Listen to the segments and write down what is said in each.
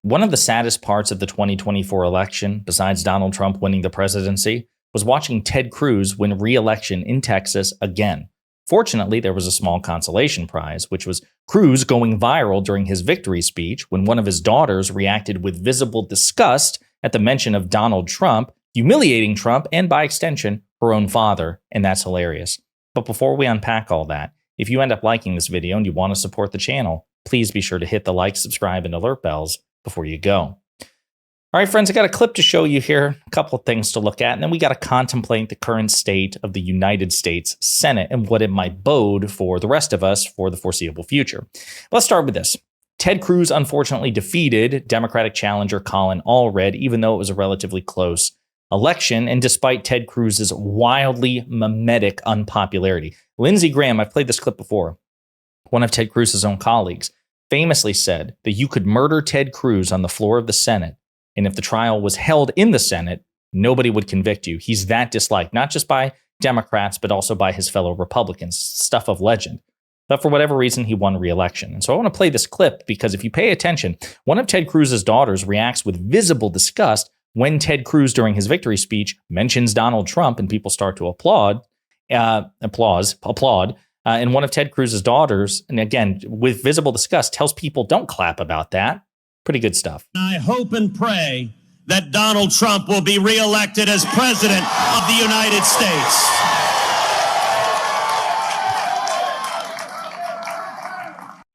One of the saddest parts of the 2024 election, besides Donald Trump winning the presidency, was watching Ted Cruz win re-election in Texas again. Fortunately, there was a small consolation prize, which was Cruz going viral during his victory speech when one of his daughters reacted with visible disgust at the mention of Donald Trump, humiliating Trump and, by extension, her own father, and that's hilarious. But before we unpack all that, if you end up liking this video and you want to support the channel, please be sure to hit the like, subscribe, and alert bells before you go. All right, friends, I got a clip to show you here, a couple of things to look at, and then we got to contemplate the current state of the United States Senate and what it might bode for the rest of us for the foreseeable future. Let's start with this. Ted Cruz unfortunately defeated Democratic challenger Colin Allred, even though it was a relatively close election, and despite Ted Cruz's wildly mimetic unpopularity. Lindsey Graham, I've played this clip before, one of Ted Cruz's own colleagues, famously said that you could murder Ted Cruz on the floor of the Senate, and if the trial was held in the Senate, nobody would convict you. He's that disliked, not just by Democrats, but also by his fellow Republicans. Stuff of legend. But for whatever reason, he won re-election. And so I want to play this clip because if you pay attention, one of Ted Cruz's daughters reacts with visible disgust when Ted Cruz, during his victory speech, mentions Donald Trump and people start to applaud. And one of Ted Cruz's daughters, and again, with visible disgust, tells people, don't clap about that. Pretty good stuff. I hope and pray that Donald Trump will be reelected as president of the United States.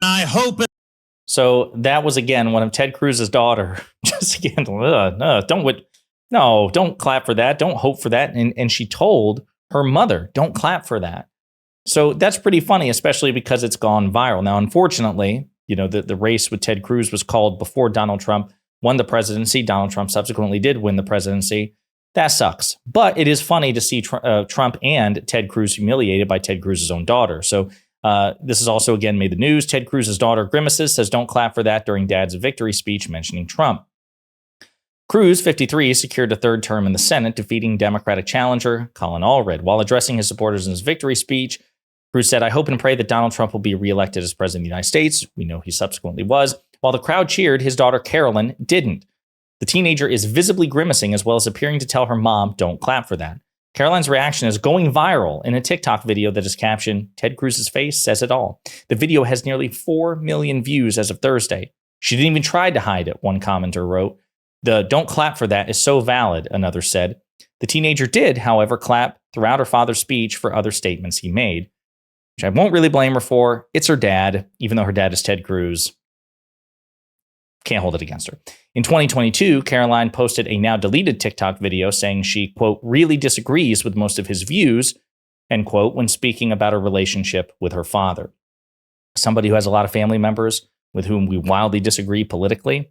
I hope. So that was, again, one of Ted Cruz's daughter. Just again, don't clap for that. Don't hope for that. And she told her mother, don't clap for that. So that's pretty funny, especially because it's gone viral. Now, unfortunately, the race with Ted Cruz was called before Donald Trump won the presidency. Donald Trump subsequently did win the presidency. That sucks. But it is funny to see Trump and Ted Cruz humiliated by Ted Cruz's own daughter. So this has also, again, made the news. Ted Cruz's daughter grimaces, says don't clap for that during dad's victory speech mentioning Trump. Cruz, 53, secured a third term in the Senate, defeating Democratic challenger Colin Allred. While addressing his supporters in his victory speech, Cruz said, I hope and pray that Donald Trump will be reelected as president of the United States. We know he subsequently was. While the crowd cheered, his daughter Carolyn didn't. The teenager is visibly grimacing as well as appearing to tell her mom, don't clap for that. Carolyn's reaction is going viral in a TikTok video that is captioned, Ted Cruz's face says it all. The video has nearly 4 million views as of Thursday. She didn't even try to hide it, one commenter wrote. The don't clap for that is so valid, another said. The teenager did, however, clap throughout her father's speech for other statements he made, which I won't really blame her for. It's her dad, even though her dad is Ted Cruz. Can't hold it against her. In 2022, Caroline posted a now deleted TikTok video saying she, quote, really disagrees with most of his views, end quote, when speaking about her relationship with her father. Somebody who has a lot of family members with whom we wildly disagree politically,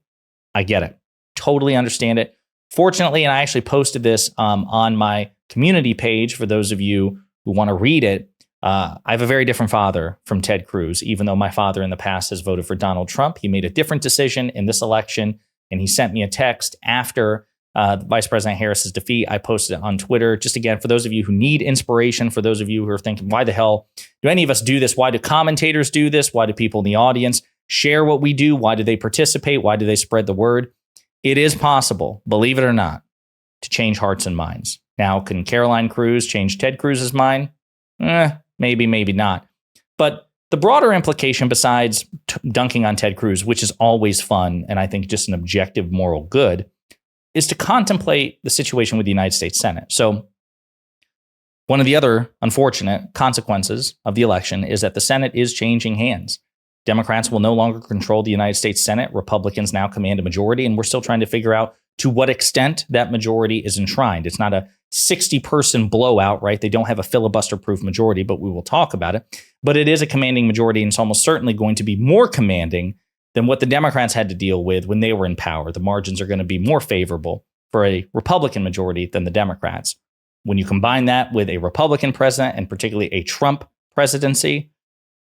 I get it. Totally understand it. Fortunately, and I actually posted this on my community page for those of you who want to read it, I have a very different father from Ted Cruz. Even though my father in the past has voted for Donald Trump, he made a different decision in this election, and he sent me a text after Vice President Harris's defeat. I posted it on Twitter. Just again, for those of you who need inspiration, for those of you who are thinking, why the hell do any of us do this? Why do commentators do this? Why do people in the audience share what we do? Why do they participate? Why do they spread the word? It is possible, believe it or not, to change hearts and minds. Now, can Caroline Cruz change Ted Cruz's mind? Maybe, maybe not. But the broader implication, besides dunking on Ted Cruz, which is always fun, and I think just an objective moral good, is to contemplate the situation with the United States Senate. So one of the other unfortunate consequences of the election is that the Senate is changing hands. Democrats will no longer control the United States Senate. Republicans now command a majority, and we're still trying to figure out to what extent that majority is enshrined. It's not a 60-person blowout, right? They don't have a filibuster-proof majority, but we will talk about it. But it is a commanding majority, and it's almost certainly going to be more commanding than what the Democrats had to deal with when they were in power. The margins are going to be more favorable for a Republican majority than the Democrats. When you combine that with a Republican president, and particularly a Trump presidency,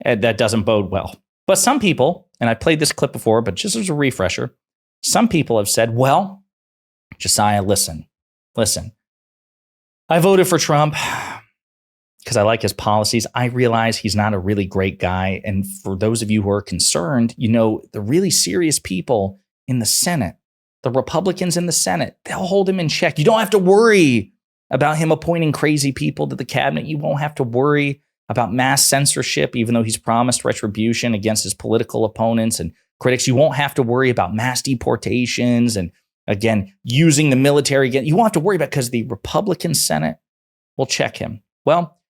that doesn't bode well. But some people, and I played this clip before, but just as a refresher, some people have said, well, Josiah, listen. I voted for Trump because I like his policies. I realize he's not a really great guy. And for those of you who are concerned, the really serious people in the Senate, the Republicans in the Senate, they'll hold him in check. You don't have to worry about him appointing crazy people to the cabinet. You won't have to worry about mass censorship, even though he's promised retribution against his political opponents and critics. You won't have to worry about mass deportations and, again, using the military again. You won't have to worry about, because the Republican Senate will check him. Well,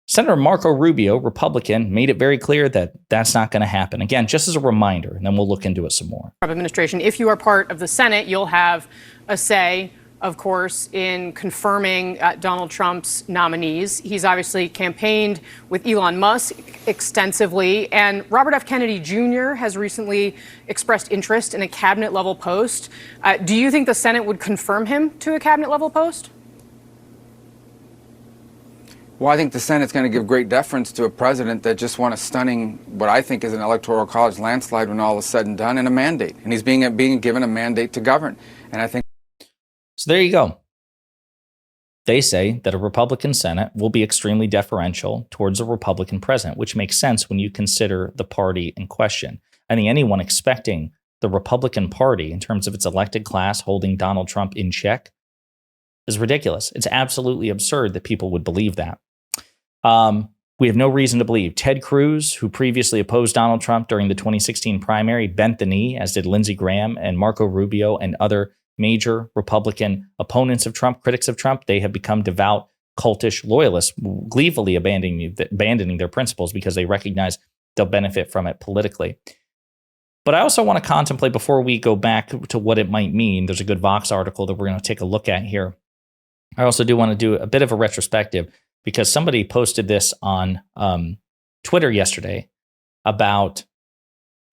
Senator Marco Rubio, Republican, made it very clear that that's not going to happen. Again, just as a reminder, and then we'll look into it some more. Trump administration, if you are part of the Senate, you'll have a say, of course, in confirming Donald Trump's nominees. He's obviously campaigned with Elon Musk extensively, and Robert F. Kennedy Jr. has recently expressed interest in a cabinet-level post. Do you think the Senate would confirm him to a cabinet-level post? Well, I think the Senate's going to give great deference to a president that just won a stunning, what I think is an electoral college landslide when all is said and done, and a mandate. And he's being given a mandate to govern. And I think. So there you go. They say that a Republican Senate will be extremely deferential towards a Republican president, which makes sense when you consider the party in question. I think anyone expecting the Republican Party, in terms of its elected class, holding Donald Trump in check is ridiculous. It's absolutely absurd that people would believe that. We have no reason to believe. Ted Cruz, who previously opposed Donald Trump during the 2016 primary, bent the knee, as did Lindsey Graham and Marco Rubio and other major Republican opponents of Trump, critics of Trump. They have become devout, cultish loyalists, gleefully abandoning their principles because they recognize they'll benefit from it politically. But I also want to contemplate, before we go back to what it might mean, there's a good Vox article that we're going to take a look at here. I also do want to do a bit of a retrospective, because somebody posted this on Twitter yesterday about,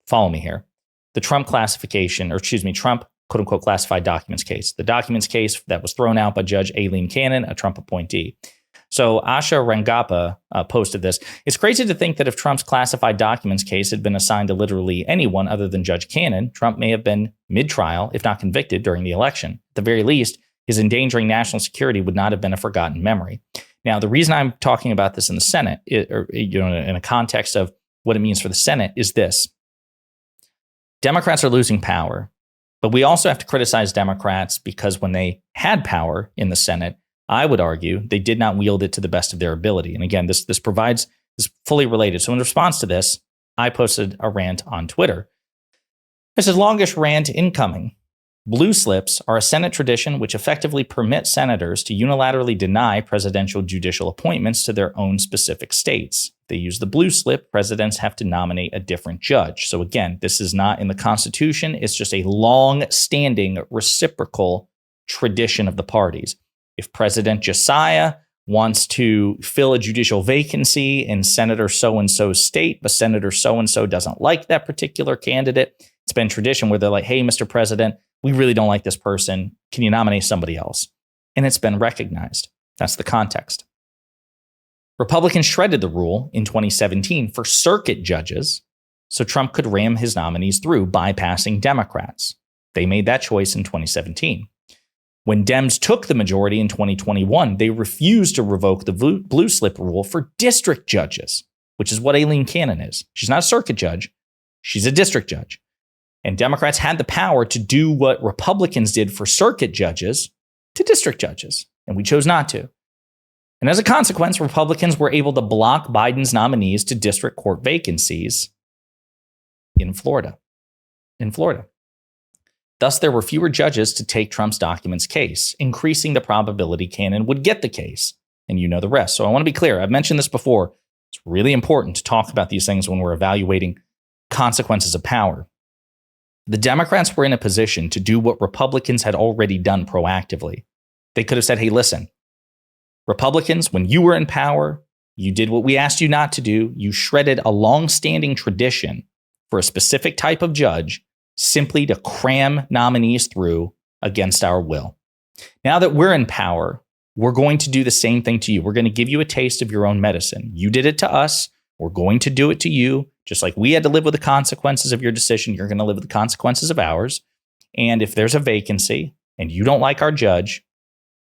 follow me here, the Trump classification, or excuse me, Trump quote unquote classified documents case. The documents case that was thrown out by Judge Aileen Cannon, a Trump appointee. So Asha Rangappa posted this. It's crazy to think that if Trump's classified documents case had been assigned to literally anyone other than Judge Cannon, Trump may have been mid-trial, if not convicted, during the election. At the very least, his endangering national security would not have been a forgotten memory. Now, the reason I'm talking about this in the Senate, in a context of what it means for the Senate, is this. Democrats are losing power, but we also have to criticize Democrats because when they had power in the Senate, I would argue they did not wield it to the best of their ability. And again, this is fully related. So in response to this, I posted a rant on Twitter. This is longest rant incoming. Blue slips are a Senate tradition which effectively permit senators to unilaterally deny presidential judicial appointments to their own specific states. If they use the blue slip, presidents have to nominate a different judge. So again, this is not in the Constitution. It's just a long-standing reciprocal tradition of the parties. If President Josiah wants to fill a judicial vacancy in Senator so-and-so's state, but Senator so-and-so doesn't like that particular candidate, it's been tradition where they're like, hey, Mr. President, we really don't like this person. Can you nominate somebody else? And it's been recognized. That's the context. Republicans shredded the rule in 2017 for circuit judges, so Trump could ram his nominees through, bypassing Democrats. They made that choice in 2017. When Dems took the majority in 2021, they refused to revoke the blue slip rule for district judges, which is what Aileen Cannon is. She's not a circuit judge. She's a district judge. And Democrats had the power to do what Republicans did for circuit judges to district judges, and we chose not to. And as a consequence, Republicans were able to block Biden's nominees to district court vacancies in Florida. Thus, there were fewer judges to take Trump's documents case, increasing the probability Cannon would get the case. And you know the rest. So I want to be clear. I've mentioned this before. It's really important to talk about these things when we're evaluating consequences of power. The Democrats were in a position to do what Republicans had already done proactively. They could have said, hey, listen, Republicans, when you were in power, you did what we asked you not to do. You shredded a long-standing tradition for a specific type of judge simply to cram nominees through against our will. Now that we're in power, we're going to do the same thing to you. We're going to give you a taste of your own medicine. You did it to us. We're going to do it to you. Just like we had to live with the consequences of your decision, you're going to live with the consequences of ours. And if there's a vacancy and you don't like our judge,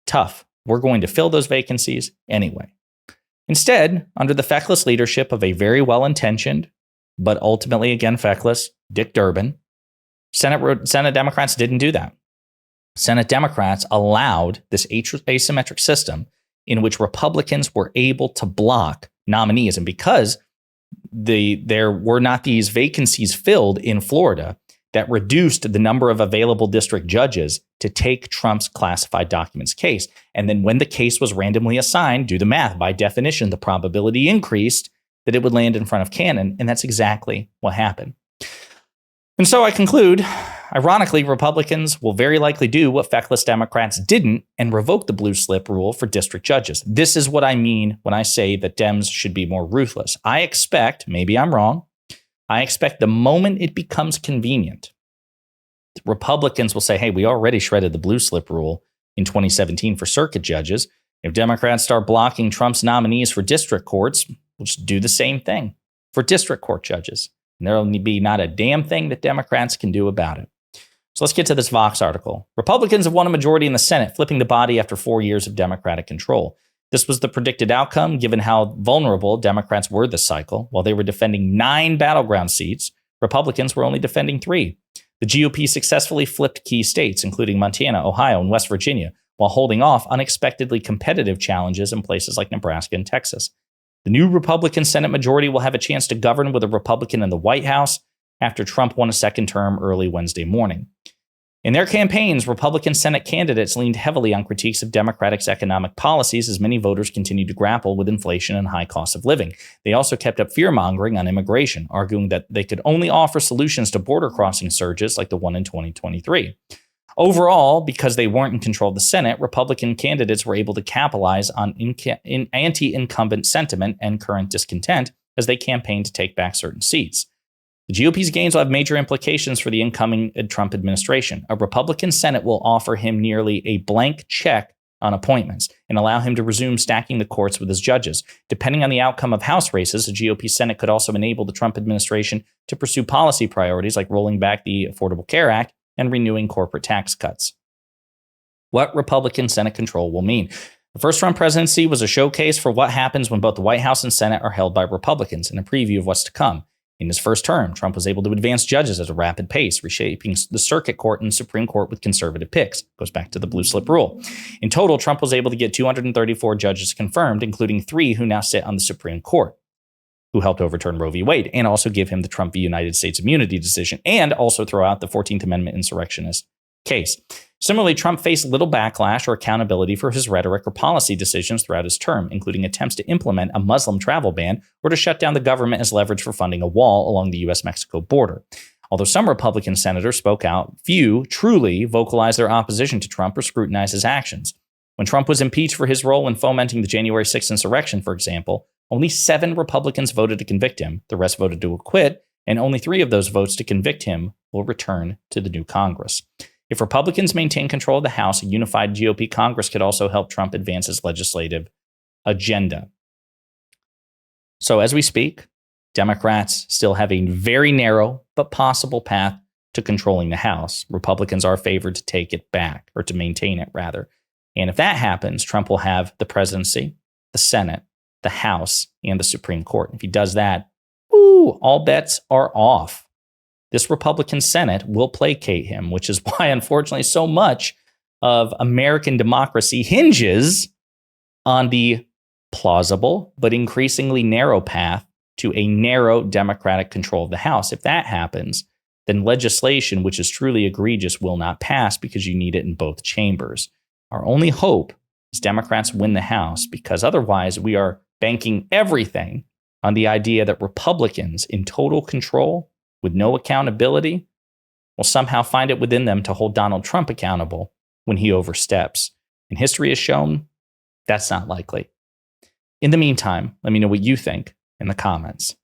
tough. We're going to fill those vacancies anyway. Instead, under the feckless leadership of a very well-intentioned, but ultimately, again, feckless, Dick Durbin, Senate Democrats didn't do that. Senate Democrats allowed this asymmetric system in which Republicans were able to block nominees. And because there were not these vacancies filled in Florida, that reduced the number of available district judges to take Trump's classified documents case. And then when the case was randomly assigned, do the math, by definition, the probability increased that it would land in front of Cannon. And that's exactly what happened. And so I conclude, ironically, Republicans will very likely do what feckless Democrats didn't and revoke the blue slip rule for district judges. This is what I mean when I say that Dems should be more ruthless. I expect, maybe I'm wrong, I expect the moment it becomes convenient, Republicans will say, hey, we already shredded the blue slip rule in 2017 for circuit judges. If Democrats start blocking Trump's nominees for district courts, we'll just do the same thing for district court judges. And there will be not a damn thing that Democrats can do about it. So let's get to this Vox article. Republicans have won a majority in the Senate, flipping the body after 4 years of Democratic control. This was the predicted outcome, given how vulnerable Democrats were this cycle. While they were defending 9 battleground seats, Republicans were only defending 3. The GOP successfully flipped key states, including Montana, Ohio, and West Virginia, while holding off unexpectedly competitive challenges in places like Nebraska and Texas. The new Republican Senate majority will have a chance to govern with a Republican in the White House after Trump won a second term early Wednesday morning. In their campaigns, Republican Senate candidates leaned heavily on critiques of Democratic's economic policies as many voters continued to grapple with inflation and high cost of living. They also kept up fear-mongering on immigration, arguing that they could only offer solutions to border crossing surges like the one in 2023. Overall, because they weren't in control of the Senate, Republican candidates were able to capitalize on anti-incumbent sentiment and current discontent as they campaigned to take back certain seats. The GOP's gains will have major implications for the incoming Trump administration. A Republican Senate will offer him nearly a blank check on appointments and allow him to resume stacking the courts with his judges. Depending on the outcome of House races, the GOP Senate could also enable the Trump administration to pursue policy priorities like rolling back the Affordable Care Act and renewing corporate tax cuts. What Republican Senate control will mean. The first Trump presidency was a showcase for what happens when both the White House and Senate are held by Republicans and a preview of what's to come. In his first term, Trump was able to advance judges at a rapid pace, reshaping the circuit court and Supreme Court with conservative picks. Goes back to the blue slip rule. In total, Trump was able to get 234 judges confirmed, including 3 who now sit on the Supreme Court, who helped overturn Roe v. Wade and also give him the Trump v. United States immunity decision and also throw out the 14th Amendment insurrectionist case. Similarly, Trump faced little backlash or accountability for his rhetoric or policy decisions throughout his term, including attempts to implement a Muslim travel ban or to shut down the government as leverage for funding a wall along the U.S.-Mexico border. Although some Republican senators spoke out, few truly vocalized their opposition to Trump or scrutinized his actions. When Trump was impeached for his role in fomenting the January 6th insurrection, for example, only 7 Republicans voted to convict him. The rest voted to acquit, and only 3 of those votes to convict him will return to the new Congress. If Republicans maintain control of the House, a unified GOP Congress could also help Trump advance his legislative agenda. So as we speak, Democrats still have a very narrow but possible path to controlling the House. Republicans are favored to take it back, or to maintain it, rather. And if that happens, Trump will have the presidency, the Senate, the House, and the Supreme Court. If he does that, all bets are off. This Republican Senate will placate him, which is why, unfortunately, so much of American democracy hinges on the plausible but increasingly narrow path to a narrow Democratic control of the House. If that happens, then legislation which is truly egregious will not pass because you need it in both chambers. Our only hope is Democrats win the House, because otherwise we are banking everything on the idea that Republicans in total control with no accountability will somehow find it within them to hold Donald Trump accountable when he oversteps. And history has shown that's not likely. In the meantime, let me know what you think in the comments.